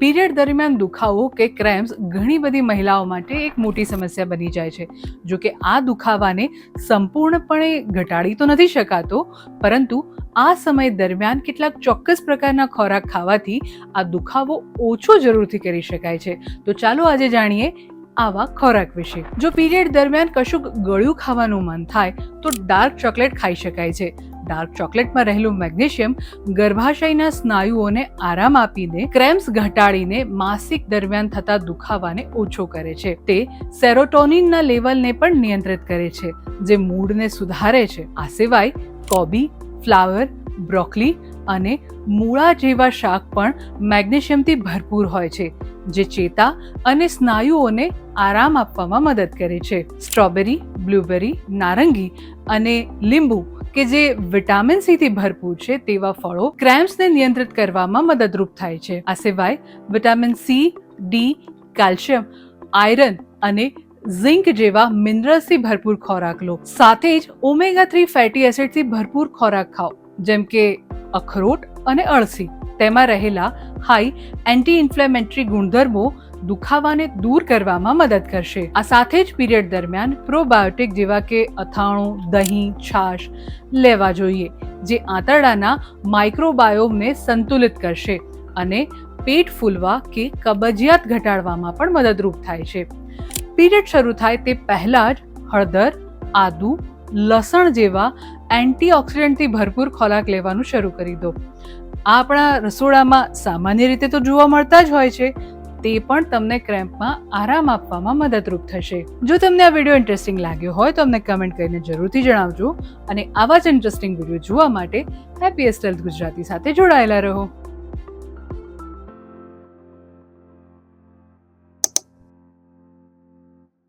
Period દરમિયાન દુખાવો કે ક્રેમ્પ્સ ઘણી બધી મહિલાઓ માટે એક મોટી સમસ્યા બની જાય છે. જો કે આ દુખાવાને સંપૂર્ણપણે ઘટાડી તો નથી શકાતો, પરંતુ આ સમય દરમિયાન કેટલાક ચોક્કસ પ્રકારના ખોરાક ખાવાથી આ દુખાવો ઓછો જરૂરથી કરી શકાય છે. તો ચાલો આજે જાણીએ આવા ખોરાક વિશે. જો પીરિયડ દરમિયાન કશુંક ગળ્યું ખાવાનું મન થાય તો ડાર્ક ચોકલેટ ખાઈ શકાય છે. ડાર્ક ચોકલેટમાં રહેલું મેગ્નેશિયમ ગર્ભાશયના સ્નાયુઓને આરામ આપીને ક્રેમ્પ્સ ઘટાડીને માસિક દરમિયાન થતા દુખાવાને ઓછો કરે છે. તે સેરોટોનિનના લેવલને પણ નિયંત્રિત કરે છે, જે મૂડને સુધારે છે. આ સિવાય કોબી, ફ્લાવર, બ્રોકોલી અને મૂળા જેવા શાક પણ મેગ્નેશિયમથી ભરપૂર હોય છે, જે ચેતા અને સ્નાયુઓને આરામ આપવામાં મદદ કરે છે. સ્ટ્રોબેરી, બ્લુબેરી, નારંગી અને લીંબુ કે જે વિટામિન સી થી ભરપૂર છે તેવા ફળો ક્રેમ્પ્સને નિયંત્રિત કરવામાં મદદરૂપ થાય છે. આ સિવાય vitamin C, D, calcium, iron અને ઝિંક જેવા મિનરલ્સથી ભરપૂર ખોરાક લો. સાથે જ ઓમેગા-3 ફેટી એસિડથી ભરપૂર ખોરાક ખાઓ, જેમ કે અખરોટ અને અળસી. તેમાં રહેલા હાઈ એન્ટી ઇન્ફ્લેમેટરી ગુણધર્મો દુખાવાને દૂર કરવામાં મદદ કરશે. આ સાથે જ પીરિયડ દરમિયાન પ્રોબાયોટિક જેવા કે અથાણું, દહીં, છાશ લેવા જોઈએ, જે આંતરડાના માઇક્રોબાયોમને સંતુલિત કરશે અને પેટ ફૂલવા કે કબજિયાત ઘટાડવામાં પણ મદદરૂપ થાય છે. પીરિયડ શરૂ થાય તે પહેલા જ હળદર, આદુ, લસણ જેવા એન્ટીઓક્સિડન્ટથી ભરપૂર ખોરાક લેવાનું શરૂ કરી દો. આ આપણા રસોડામાં સામાન્ય રીતે તો જોવા મળતા જ હોય છે. તે પણ તમને ક્રેમ્પમાં આરામ આપવામાં મદદરૂપ થશે. જો તમને આ વિડીયો ઇન્ટરેસ્ટિંગ લાગ્યો હોય તો અમને કમેન્ટ કરીને જરૂરથી જણાવજો અને આવા જ ઇન્ટરેસ્ટિંગ વિડીયો જોવા માટે હેપીએસ્ટ હેલ્થ ગુજરાતી સાથે જોડાયેલા રહો.